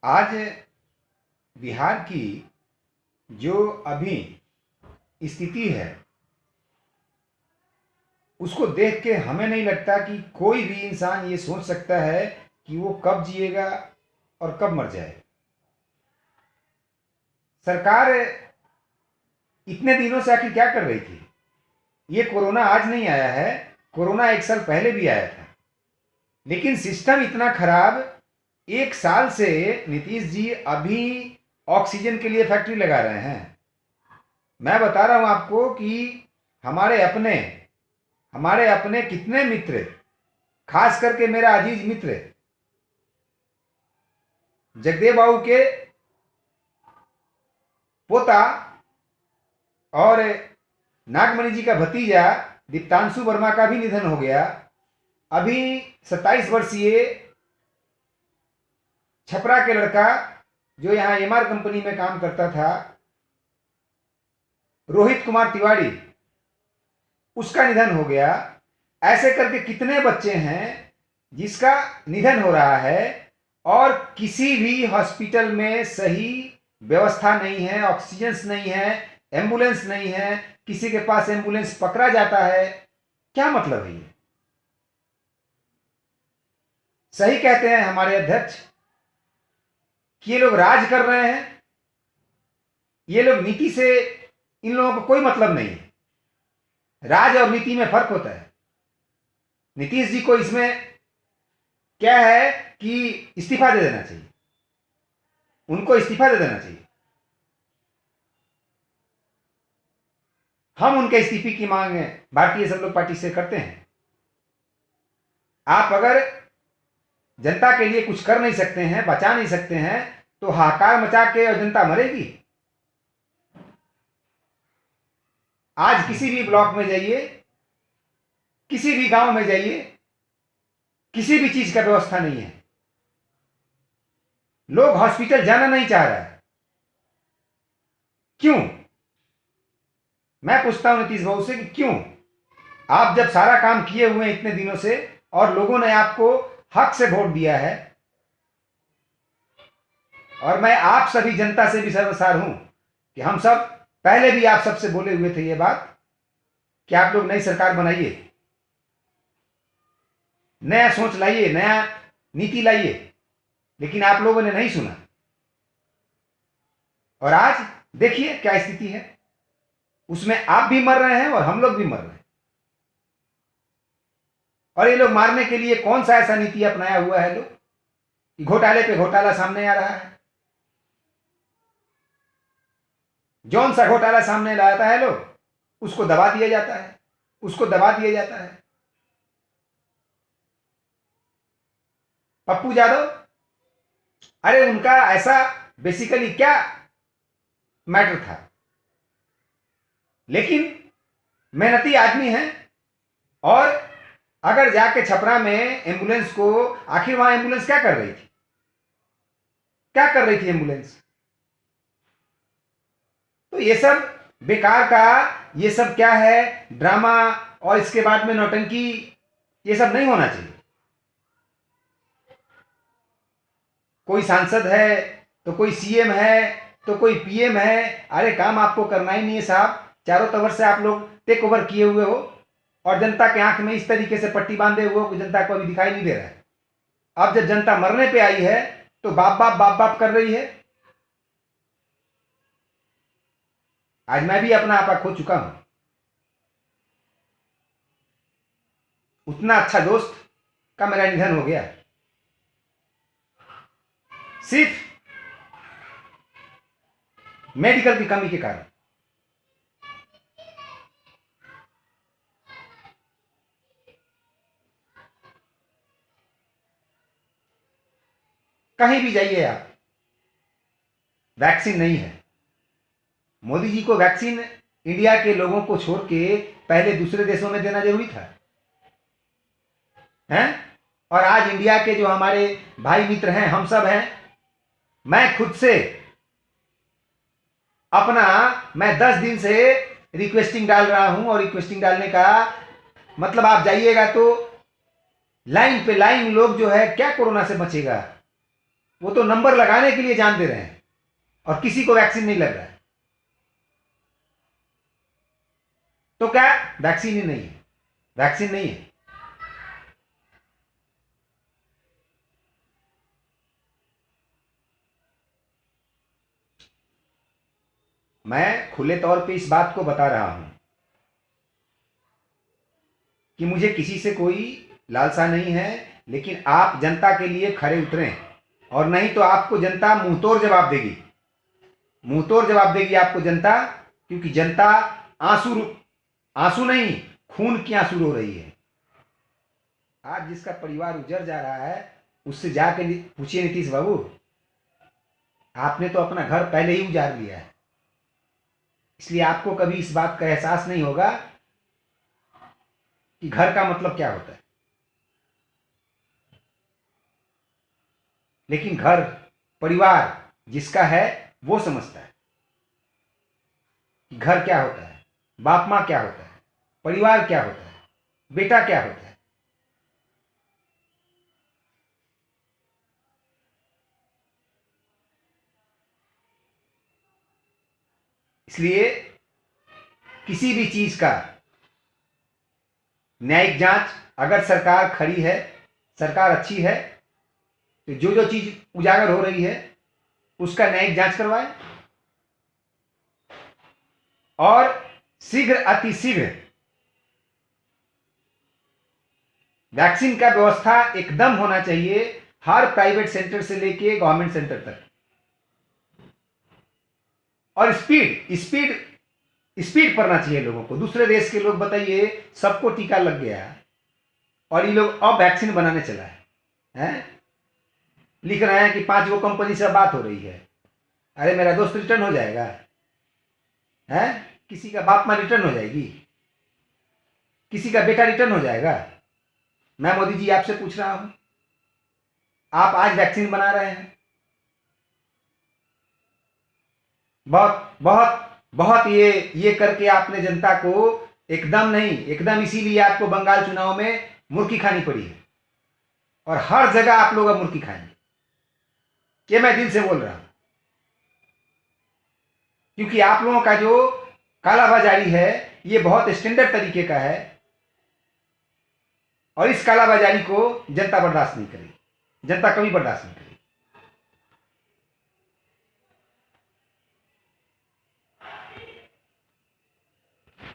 आज बिहार की जो अभी स्थिति है उसको देख के हमें नहीं लगता कि कोई भी इंसान ये सोच सकता है कि वो कब जिएगा और कब मर जाए। सरकार इतने दिनों से आखिर क्या कर रही थी? ये कोरोना आज नहीं आया है, कोरोना 1 साल पहले भी आया था। लेकिन सिस्टम इतना खराब, 1 साल से नीतीश जी अभी ऑक्सीजन के लिए फैक्ट्री लगा रहे हैं। मैं बता रहा हूं आपको कि हमारे अपने कितने मित्र, खास करके मेरा अजीज मित्र जगदेव बाबू के पोता और नागमणि जी का भतीजा दीप्तांशु वर्मा का भी निधन हो गया। अभी 27 वर्षीय छपरा के लड़का जो यहाँ एमआर कंपनी में काम करता था, रोहित कुमार तिवारी, उसका निधन हो गया। ऐसे करके कितने बच्चे हैं जिसका निधन हो रहा है और किसी भी हॉस्पिटल में सही व्यवस्था नहीं है, ऑक्सीजन नहीं है, एम्बुलेंस नहीं है, किसी के पास एम्बुलेंस पकड़ा जाता है। क्या मतलब है ये? सही कहते हैं हमारे अध्यक्ष कि ये लोग राज कर रहे हैं, ये लोग नीति से इन लोगों को कोई मतलब नहीं है। राज और नीति में फर्क होता है। नीतीश जी को इसमें क्या है कि इस्तीफा दे देना चाहिए, उनको इस्तीफा दे देना चाहिए। हम उनके इस्तीफे की मांग भारतीय जनता लोक पार्टी से करते हैं। आप अगर जनता के लिए कुछ कर नहीं सकते हैं, बचा नहीं सकते हैं, तो हाहाकार मचा के और जनता मरेगी। आज किसी भी ब्लॉक में जाइए, किसी भी गांव में जाइए, किसी भी चीज का व्यवस्था नहीं है। लोग हॉस्पिटल जाना नहीं चाह रहा है। क्यों? मैं पूछता हूं नीतीश बाबू से कि क्यों? आप जब सारा काम किए हुए हैं इतने दिनों से और लोगों ने आपको हक से वोट दिया है, और मैं आप सभी जनता से भी शर्मसार हूं कि हम सब पहले भी आप सबसे बोले हुए थे ये बात कि आप लोग नई सरकार बनाइए, नया सोच लाइए, नया नीति लाइए, लेकिन आप लोगों ने नहीं सुना। और आज देखिए क्या स्थिति है, उसमें आप भी मर रहे हैं और हम लोग भी मर रहे हैं। और ये लोग मारने के लिए कौन सा ऐसा नीति अपनाया हुआ है लोग कि घोटाले पे घोटाला सामने आ रहा है। जौन सा घोटाला सामने लाता है लोग, उसको दबा दिया जाता है, उसको दबा दिया जाता है। पप्पू यादव, अरे उनका ऐसा बेसिकली क्या मैटर था, लेकिन मेहनती आदमी है। और अगर जाके छपरा में एम्बुलेंस को, आखिर वहां एम्बुलेंस क्या कर रही थी? क्या कर रही थी एम्बुलेंस? तो ये सब बेकार का, ये सब क्या है, ड्रामा और इसके बाद में नौटंकी, ये सब नहीं होना चाहिए। कोई सांसद है तो कोई सीएम है तो कोई पीएम है, अरे काम आपको करना ही नहीं है साहब। चारों तरफ से आप लोग टेक ओवर किए हुए हो और जनता के आंख में इस तरीके से पट्टी बांधे हुए हो कि जनता को अभी दिखाई नहीं दे रहा है। अब जब जनता मरने पे आई है तो बाप बाप बाप बाप कर रही है। आज मैं भी अपना आपा खो चुका हूं। उतना अच्छा दोस्त का मेरा निधन हो गया, सिर्फ मेडिकल की कमी के कारण। कहीं भी जाइए आप, वैक्सीन नहीं है। मोदी जी को वैक्सीन इंडिया के लोगों को छोड़ के पहले दूसरे देशों में देना जरूरी था, हैं? और आज इंडिया के जो हमारे भाई मित्र हैं, हम सब हैं, मैं खुद से मैं 10 दिन से रिक्वेस्टिंग डाल रहा हूं। और रिक्वेस्टिंग डालने का मतलब आप जाइएगा तो लाइन पे लाइन लोग जो है, क्या कोरोना से बचेगा? वो तो नंबर लगाने के लिए जान दे रहे हैं और किसी को वैक्सीन नहीं लग रहा है। तो क्या वैक्सीन ही नहीं है? वैक्सीन नहीं है। मैं खुले तौर पे इस बात को बता रहा हूं कि मुझे किसी से कोई लालसा नहीं है, लेकिन आप जनता के लिए खरे उतरें, और नहीं तो आपको जनता मुंहतोड़ जवाब देगी। मुंहतोड़ जवाब देगी आपको जनता, क्योंकि जनता आंसू आंसू नहीं, खून की आंसू रो रही है। आज जिसका परिवार उजड़ जा रहा है उससे जाके पूछिए नीतीश बाबू, आपने तो अपना घर पहले ही उजाड़ लिया है, इसलिए आपको कभी इस बात का एहसास नहीं होगा कि घर का मतलब क्या होता है। लेकिन घर परिवार जिसका है वो समझता है कि घर क्या होता है, बाप माँ क्या होता है, परिवार क्या होता है, बेटा क्या होता है। इसलिए किसी भी चीज का न्यायिक जांच, अगर सरकार खड़ी है, सरकार अच्छी है, तो जो जो चीज उजागर हो रही है उसका न्यायिक जांच करवाए, और शीघ्र अतिशीघ्र वैक्सीन का व्यवस्था एकदम होना चाहिए, हर प्राइवेट सेंटर से लेके गवर्नमेंट सेंटर तक। और स्पीड स्पीड स्पीड पड़ना चाहिए लोगों को। दूसरे देश के लोग बताइए, सबको टीका लग गया और ये लोग अब वैक्सीन बनाने चला है? लिख रहे हैं कि 5 गो कंपनी से बात हो रही है। अरे मेरा दोस्त, रिटर्न हो जाएगा है? किसी का बाप माँ रिटर्न हो जाएगी? किसी का बेटा रिटर्न हो जाएगा? मैं मोदी जी आपसे पूछ रहा हूं, आप आज वैक्सीन बना रहे हैं, बहुत बहुत बहुत ये करके आपने जनता को एकदम नहीं, एकदम इसीलिए आपको बंगाल चुनाव में मुर्गी खानी पड़ी है, और हर जगह आप लोग अब मुर्गी खाएंगे, ये मैं दिल से बोल रहा हूं। क्योंकि आप लोगों का जो कालाबाजारी है ये बहुत स्टैंडर्ड तरीके का है, और इस कालाबाजारी को जनता बर्दाश्त नहीं करेगी, जनता कभी बर्दाश्त नहीं करेगी।